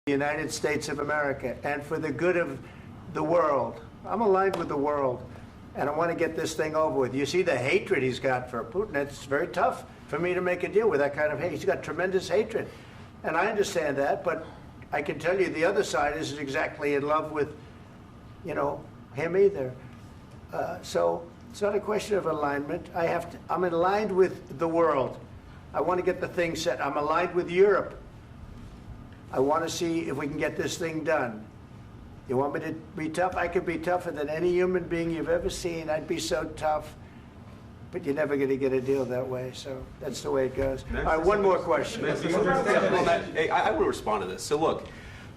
the United States of America and for the good of the world. I'm aligned with the world, and I want to get this thing over with. You see the hatred he's got for Putin. It's very tough for me to make a deal with that kind of hate. He's got tremendous hatred, and I understand that, but I can tell you the other side isn't exactly in love with, you know, him either. So it's not a question of alignment. I'm aligned with the world. I want to get the thing set. I'm aligned with Europe. I want to see if we can get this thing done. You want me to be tough? I could be tougher than any human being you've ever seen. I'd be so tough. But you're never going to get a deal that way. So that's the way it goes. All right, one more question. I will respond to this. So look,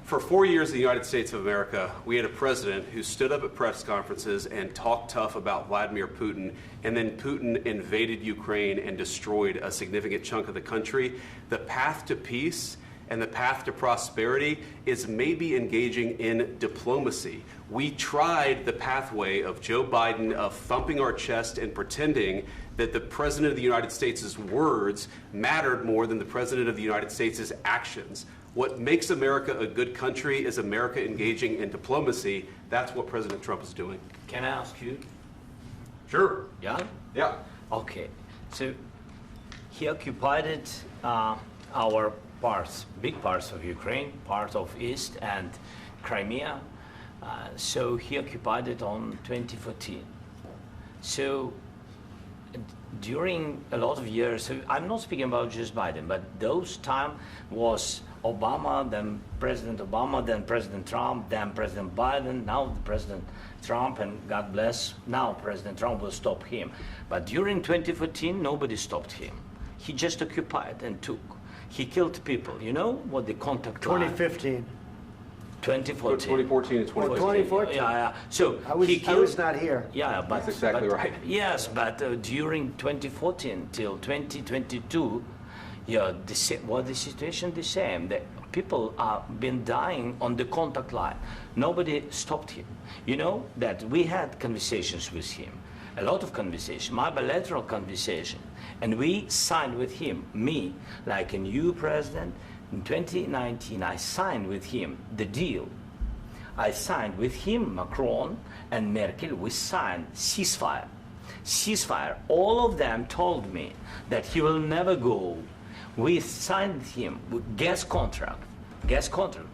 for 4 years in the United States of America, we had a president who stood up at press conferences and talked tough about Vladimir Putin, and then Putin invaded Ukraine and destroyed a significant chunk of the country. The path to peace and the path to prosperity is maybe engaging in diplomacy. We tried the pathway of Joe Biden of thumping our chest and pretending that the President of the United States' words mattered more than the President of the United States' actions. What makes America a good country is America engaging in diplomacy. That's what President Trump is doing. Can I ask you? Sure. Yeah? Yeah. Okay. So he occupied our parts, big parts of Ukraine, part of East and Crimea. So he occupied it on 2014. So during a lot of years, so I'm not speaking about just Biden, but those time was Obama, then President Obama, then President Trump, then President Biden, now President Trump, and God bless, now President Trump will stop him. But during 2014, nobody stopped him. He just occupied and took. He killed people. You know what the contact line? 2015. 2014. 2014 and 2015. 2014. Yeah. So I was not here. Yeah, but that's exactly right. Yes, but during 2014 till 2022, yeah, the situation the same. The people have been dying on the contact line. Nobody stopped him. You know that we had conversations with him, a lot of conversation, my bilateral conversation, and we signed with him, me, like a new president. In 2019, I signed with him the deal. I signed with him, Macron and Merkel, we signed ceasefire. Ceasefire. All of them told me that he will never go. We signed with him with gas contract. Gas contract.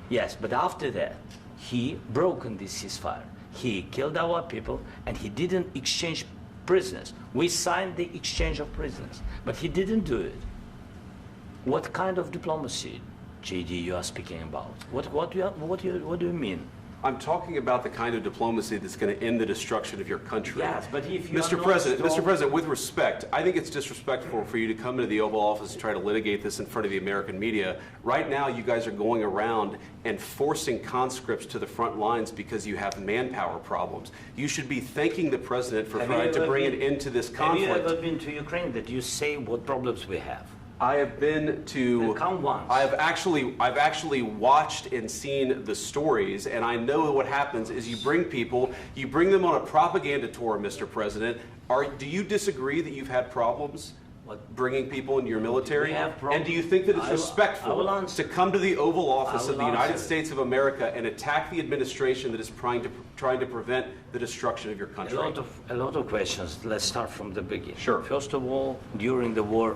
Yes, but after that, he broken this ceasefire. He killed our people and he didn't exchange prisoners. We signed the exchange of prisoners, but he didn't do it. What kind of diplomacy, JD, you are speaking about? What do you mean? I'm talking about the kind of diplomacy that's going to end the destruction of your country. Yes, but if you Mr. President, with respect, I think it's disrespectful for you to come into the Oval Office and try to litigate this in front of the American media. Right now, you guys are going around and forcing conscripts to the front lines because you have manpower problems. You should be thanking the President for trying to bring an end to this conflict. Have you ever been to Ukraine that you say what problems we have? I have been to. Come once. I've actually watched and seen the stories, and I know what happens is you bring them on a propaganda tour, Mr. President. Do you disagree that you've had problems bringing people into your military? And do you think that it's respectful to come to the Oval Office of the United States of America and attack the administration that is trying to prevent the destruction of your country? A lot of questions. Let's start from the beginning. Sure. First of all, during the war,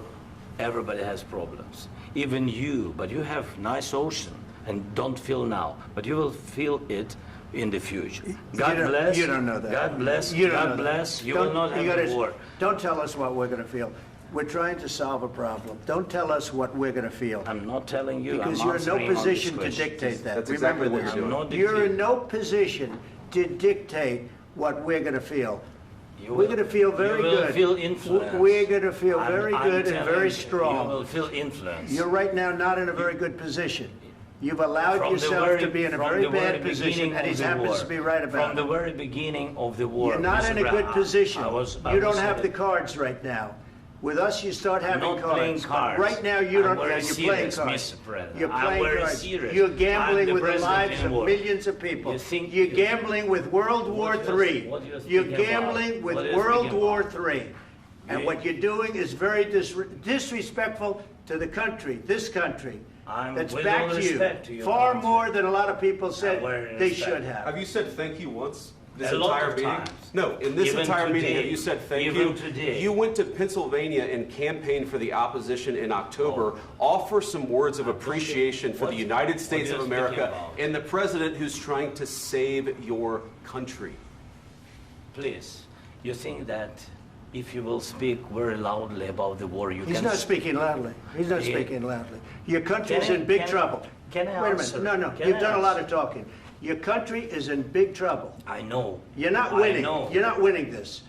everybody has problems, even you, but you have nice ocean and don't feel now, but you will feel it in the future. God bless. You don't know that. God bless. You God bless. You will not have a war. Don't tell us what we're going to feel. We're trying to solve a problem. Don't tell us what we're going to feel. I'm not telling you. Because you're in no position to dictate that. That's exactly what you're doing. You're in no position to dictate what we're going to feel. We're going to feel very good. You will feel influence. We're going to feel very good and very strong. You will feel influence. You're right now not in a very good position. You've allowed yourself to be in a very bad position, and he happens to be right about it. From the very beginning of the war. You're not in a good position. You don't have the cards right now. With us, you start having cards. I'm not playing cards. Right now, you don't. You're playing cards. Mr. President. You're playing cards. Serious. You're gambling with the lives of millions of people. You're gambling with World War III. You're gambling with World War III. And what you're doing is very disrespectful to the country, this country. that's with back all to you. respect to your Far country. more than a lot of people said very they respect. should have. Have you said thank you once? This A lot entire of meeting? times. No, in this Even entire meeting, today. have you said thank Even you? today. You went to Pennsylvania and campaigned for the opposition in October. Offer some words of appreciation for the United States you're of speaking America about. and the president who's trying to save your country. Please, you think that if you will speak very loudly about the war, you He's can... not speaking loudly. He's not Yeah. speaking loudly. Your country's Can I- in big can- trouble. can I Wait a answer? minute. No, Can you've I done a lot answer? of talking. Your country is in big trouble. I know. You're not I winning. know. You're not winning this.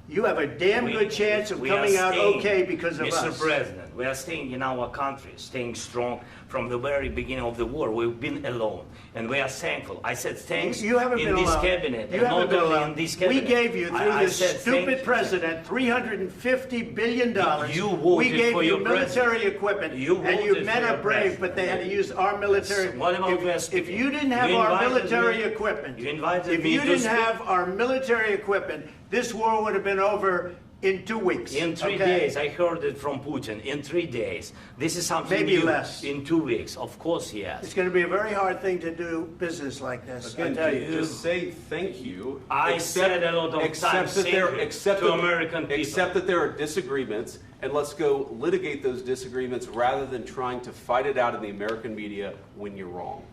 You have a damn good chance of we coming are out staying, okay because of Mr. us. President, we are staying in our country, staying strong from the very beginning of the war. We've been alone, and we are thankful. I said thanks You haven't in been this alone. cabinet, You and haven't not been only alone. in this We cabinet. gave you, through I this said stupid thank you. president, $350 billion. You We voted gave for you your military president. equipment, You and you voted men for are your brave, president. but they had to use our military. What about Vance If speaking? you didn't have You our invited military me- equipment, you invited if me you to didn't speak. have our military equipment, this war would have been over in 2 weeks. In 3 okay? days, I heard it from Putin. In 3 days, this is something Maybe new. less. In 2 weeks, of course, yes. It's going to be a very hard thing to do business like this. I Again, tell you. just say thank you. I said a lot of accept times that thank there, you accept to that- American people. Accept that there are disagreements, and let's go litigate those disagreements rather than trying to fight it out in the American media when you're wrong.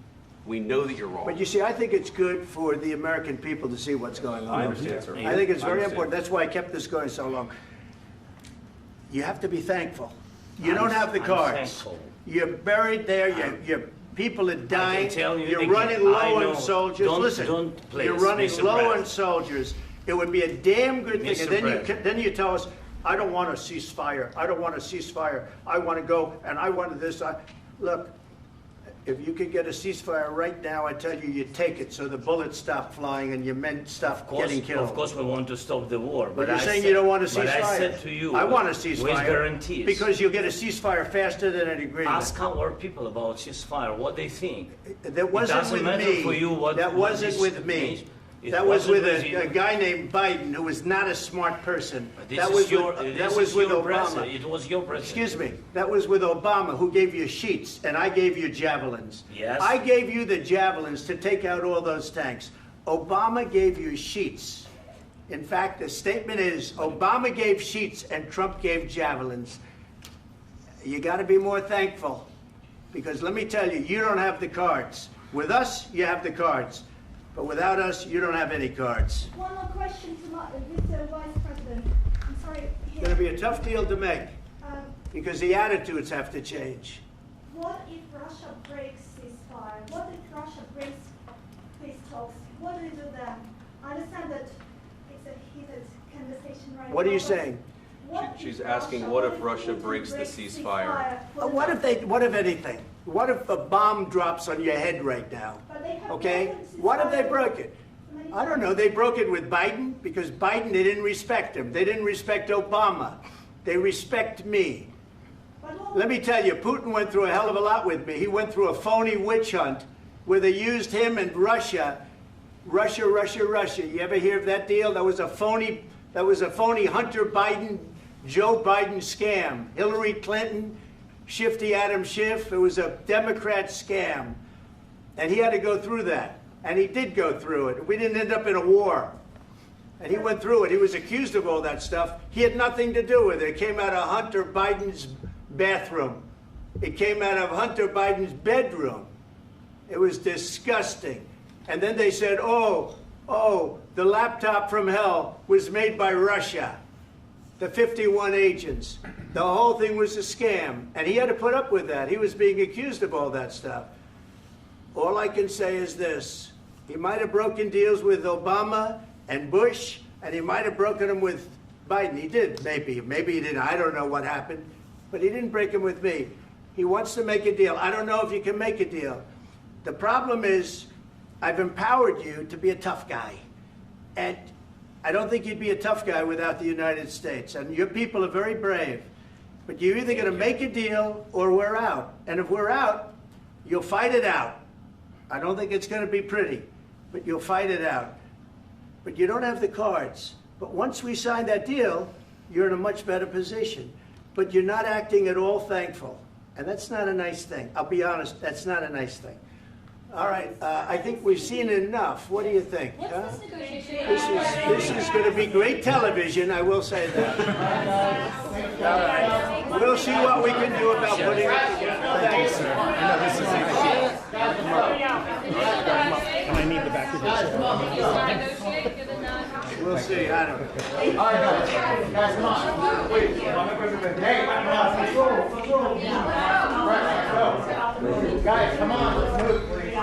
We know that you're wrong. But you see, I think it's good for the American people to see what's going on. I understand, sir. I think it's I very understand. important. That's why I kept this going so long. You have to be thankful. You don't have the I'm cards. thankful. You're buried there. Your people are dying. tell you You're again, running I low know. on soldiers. Don't- Listen, don't, please, you're running Mr. low on President. soldiers. It would be a damn good thing. Mr. And then President. you tell us, I don't want a ceasefire. I don't want a ceasefire. I want to go and I want this. Look, if you could get a ceasefire right now, I tell you, you take it so the bullets stop flying and your men stop getting killed. Of course, we want to stop the war. But you're I saying said- you don't want a ceasefire. But I said to you, I want a with ceasefire. guarantees. Because you'll get a ceasefire faster than an agreement. Ask our people about ceasefire, what they think. That wasn't doesn't with matter me. for you what- That what wasn't is- with me. It That was wasn't with with you. a guy named Biden who was not a smart person. This That is was your, with, this that was is with your Obama. president. It was your president. Excuse me. That was with Obama, who gave you sheets, and I gave you javelins. Yes. I gave you the javelins to take out all those tanks. Obama gave you sheets. In fact, the statement is Obama gave sheets and Trump gave javelins. You got to be more thankful, because let me tell you, you don't have the cards. With us, you have the cards. But without us, you don't have any cards. One more question to Mr. Vice President. I'm sorry. It's going to be a tough deal to make, Um, because the attitudes have to change. what if Russia breaks ceasefire? What if Russia breaks peace talks? What do we do then? I understand that it's a heated conversation right now. What are you but saying? what She's if asking, what if Putin Russia breaks the breaks ceasefire? for the What if anything? What if a bomb drops on your head right now? But they have Okay? broken ceasefire What if they broke it? many I don't know. They broke it with Biden because Biden, they didn't respect him. They didn't respect Obama. They respect me. But what- Let me tell you, Putin went through a hell of a lot with me. He went through a phony witch hunt where they used him and Russia. Russia. You ever hear of that deal? That was a phony Hunter Biden, Joe Biden scam. Hillary Clinton, Shifty Adam Schiff. It was a Democrat scam. And he had to go through that. And he did go through it. We didn't end up in a war. And he went through it. He was accused of all that stuff. He had nothing to do with it. It came out of Hunter Biden's bathroom. It came out of Hunter Biden's bedroom. It was disgusting. And then they said, oh, the laptop from hell was made by Russia. The 51 agents. The whole thing was a scam. And he had to put up with that. He was being accused of all that stuff. All I can say is this. He might have broken deals with Obama and Bush, and he might have broken them with Biden. He did, maybe. Maybe he didn't. I don't know what happened. But he didn't break them with me. He wants to make a deal. I don't know if you can make a deal. The problem is, I've empowered you to be a tough guy. And I don't think you'd be a tough guy without the United States. And your people are very brave. But you're either going to make a deal or we're out. And if we're out, you'll fight it out. I don't think it's going to be pretty, but you'll fight it out. But you don't have the cards. But once we sign that deal, you're in a much better position. But you're not acting at all thankful. And that's not a nice thing. I'll be honest, that's not a nice thing. All right, I think we've seen enough. What do you think? Huh? This is going to be great television, I will say that. All right. We'll see what we can do about putting it together. Thank you, sir. I know this is and I need the back of your chair. We'll see. I don't know. All right, guys, come on. Wait. Hey, guys, come on. Let's move, please.